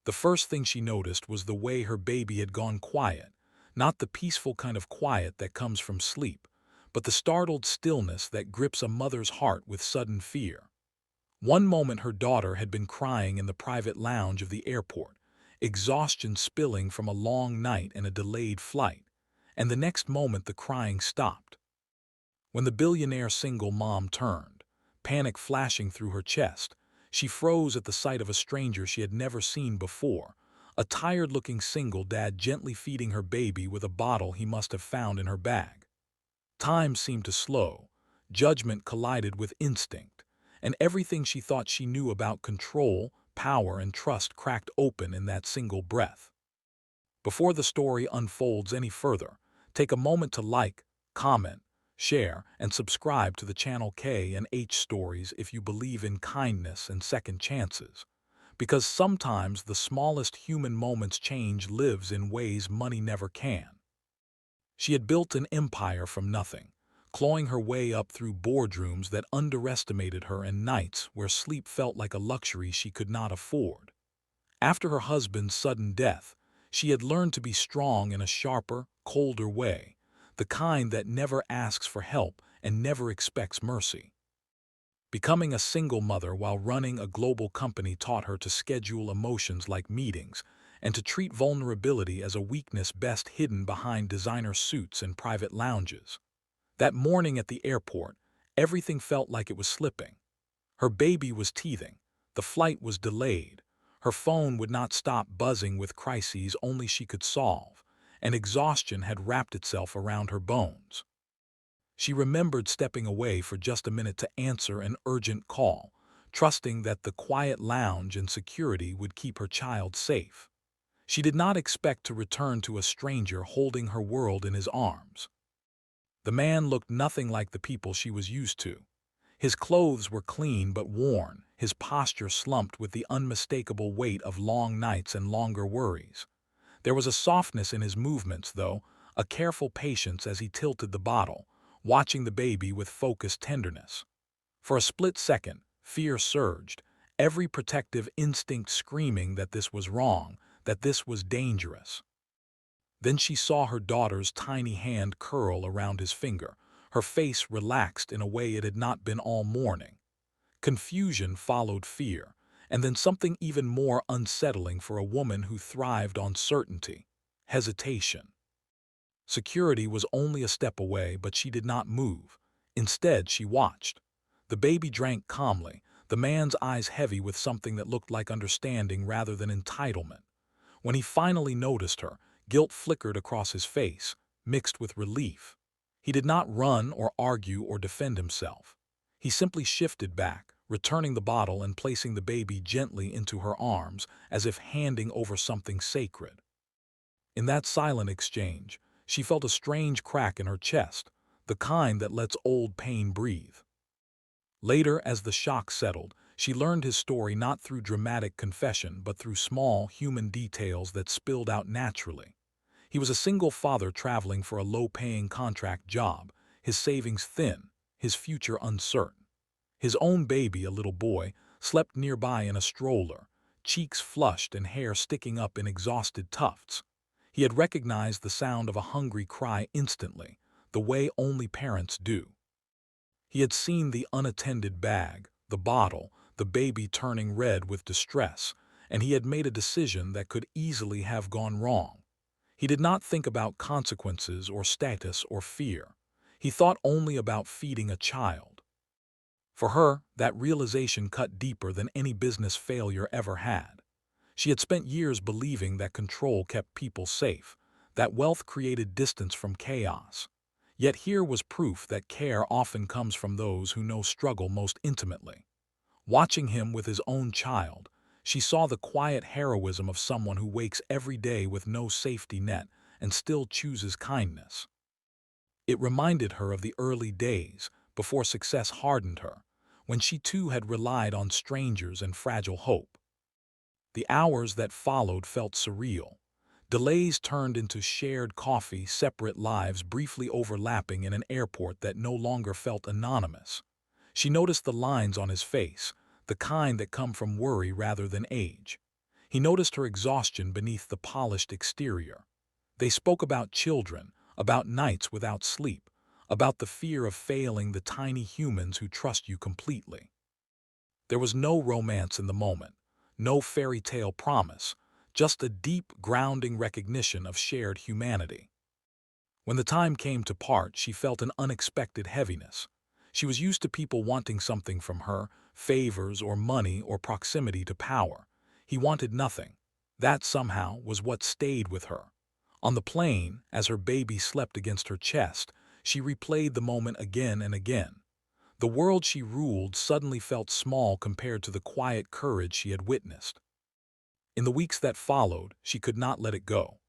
The first thing she noticed was the way her baby had gone quiet, not the peaceful kind of quiet that comes from sleep, but the startled stillness that grips a mother's heart with sudden fear. One moment her daughter had been crying in the private lounge of the airport, exhaustion spilling from a long night and a delayed flight, and the next moment the crying stopped. When the billionaire single mom turned, panic flashing through her chest, she froze at the sight of a stranger she had never seen before, a tired-looking single dad gently feeding her baby with a bottle he must have found in her bag. Time seemed to slow, judgment collided with instinct, and everything she thought she knew about control, power, and trust cracked open in that single breath. Before the story unfolds any further, take a moment to like, comment, share, and subscribe to the channel K and H Stories if you believe in kindness and second chances. Because sometimes the smallest human moment's change lives in ways money never can. She had built an empire from nothing, clawing her way up through boardrooms that underestimated her and nights where sleep felt like a luxury she could not afford. After her husband's sudden death, she had learned to be strong in a sharper, colder way, the kind that never asks for help and never expects mercy. Becoming a single mother while running a global company taught her to schedule emotions like meetings and to treat vulnerability as a weakness best hidden behind designer suits and private lounges. That morning at the airport, everything felt like it was slipping. Her baby was teething, the flight was delayed, her phone would not stop buzzing with crises only she could solve, and exhaustion had wrapped itself around her bones. She remembered stepping away for just a minute to answer an urgent call, trusting that the quiet lounge and security would keep her child safe. She did not expect to return to a stranger holding her world in his arms. The man looked nothing like the people she was used to. His clothes were clean but worn, his posture slumped with the unmistakable weight of long nights and longer worries. There was a softness in his movements, though, a careful patience as he tilted the bottle, watching the baby with focused tenderness. For a split second, fear surged, every protective instinct screaming that this was wrong, that this was dangerous. Then she saw her daughter's tiny hand curl around his finger, her face relaxed in a way it had not been all morning. Confusion followed fear, and then something even more unsettling for a woman who thrived on certainty: hesitation. Security was only a step away, but she did not move. Instead, she watched. The baby drank calmly, the man's eyes heavy with something that looked like understanding rather than entitlement. When he finally noticed her, guilt flickered across his face, mixed with relief. He did not run or argue or defend himself. He simply shifted back, returning the bottle and placing the baby gently into her arms, as if handing over something sacred. In that silent exchange, she felt a strange crack in her chest, the kind that lets old pain breathe. Later, as the shock settled, she learned his story not through dramatic confession but through small, human details that spilled out naturally. He was a single father traveling for a low-paying contract job, his savings thin, his future uncertain. His own baby, a little boy, slept nearby in a stroller, cheeks flushed and hair sticking up in exhausted tufts. He had recognized the sound of a hungry cry instantly, the way only parents do. He had seen the unattended bag, the bottle, the baby turning red with distress, and he had made a decision that could easily have gone wrong. He did not think about consequences or status or fear. He thought only about feeding a child. For her, that realization cut deeper than any business failure ever had. She had spent years believing that control kept people safe, that wealth created distance from chaos. Yet here was proof that care often comes from those who know struggle most intimately. Watching him with his own child, she saw the quiet heroism of someone who wakes every day with no safety net and still chooses kindness. It reminded her of the early days, before success hardened her, when she too had relied on strangers and fragile hope. The hours that followed felt surreal. Delays turned into shared coffee, separate lives briefly overlapping in an airport that no longer felt anonymous. She noticed the lines on his face, the kind that come from worry rather than age. He noticed her exhaustion beneath the polished exterior. They spoke about children, about nights without sleep, about the fear of failing the tiny humans who trust you completely. There was no romance in the moment, no fairy tale promise, just a deep, grounding recognition of shared humanity. When the time came to part, she felt an unexpected heaviness. She was used to people wanting something from her, favors or money or proximity to power. He wanted nothing. That somehow was what stayed with her. On the plane, as her baby slept against her chest, she replayed the moment again and again. The world she ruled suddenly felt small compared to the quiet courage she had witnessed. In the weeks that followed, she could not let it go.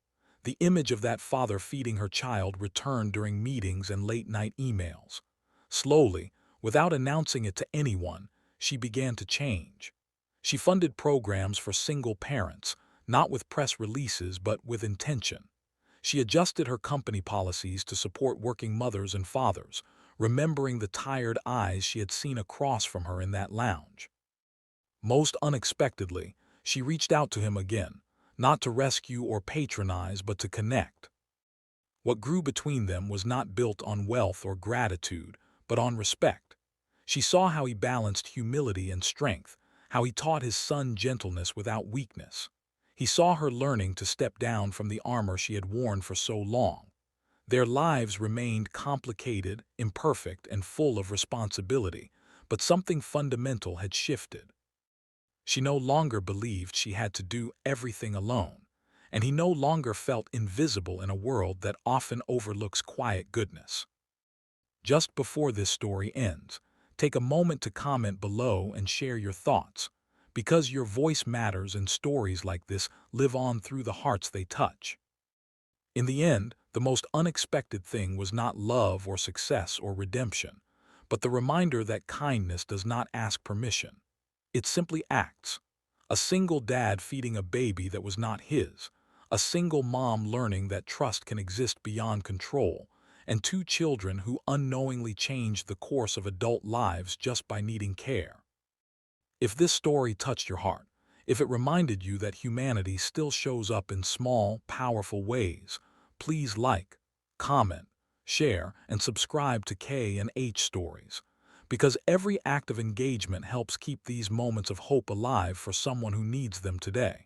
The image of that father feeding her child returned during meetings and late-night emails. Slowly, without announcing it to anyone, she began to change. She funded programs for single parents, not with press releases but with intention. She adjusted her company policies to support working mothers and fathers, remembering the tired eyes she had seen across from her in that lounge. Most unexpectedly, she reached out to him again, not to rescue or patronize but to connect. What grew between them was not built on wealth or gratitude, but on respect. She saw how he balanced humility and strength, how he taught his son gentleness without weakness. He saw her learning to step down from the armor she had worn for so long. Their lives remained complicated, imperfect, and full of responsibility, but something fundamental had shifted. She no longer believed she had to do everything alone, and he no longer felt invisible in a world that often overlooks quiet goodness. Just before this story ends, take a moment to comment below and share your thoughts, because your voice matters and stories like this live on through the hearts they touch. In the end, the most unexpected thing was not love or success or redemption, but the reminder that kindness does not ask permission. It simply acts. A single dad feeding a baby that was not his, a single mom learning that trust can exist beyond control, and two children who unknowingly changed the course of adult lives just by needing care. If this story touched your heart, if it reminded you that humanity still shows up in small, powerful ways, please like, comment, share, and subscribe to K and H Stories, because every act of engagement helps keep these moments of hope alive for someone who needs them today.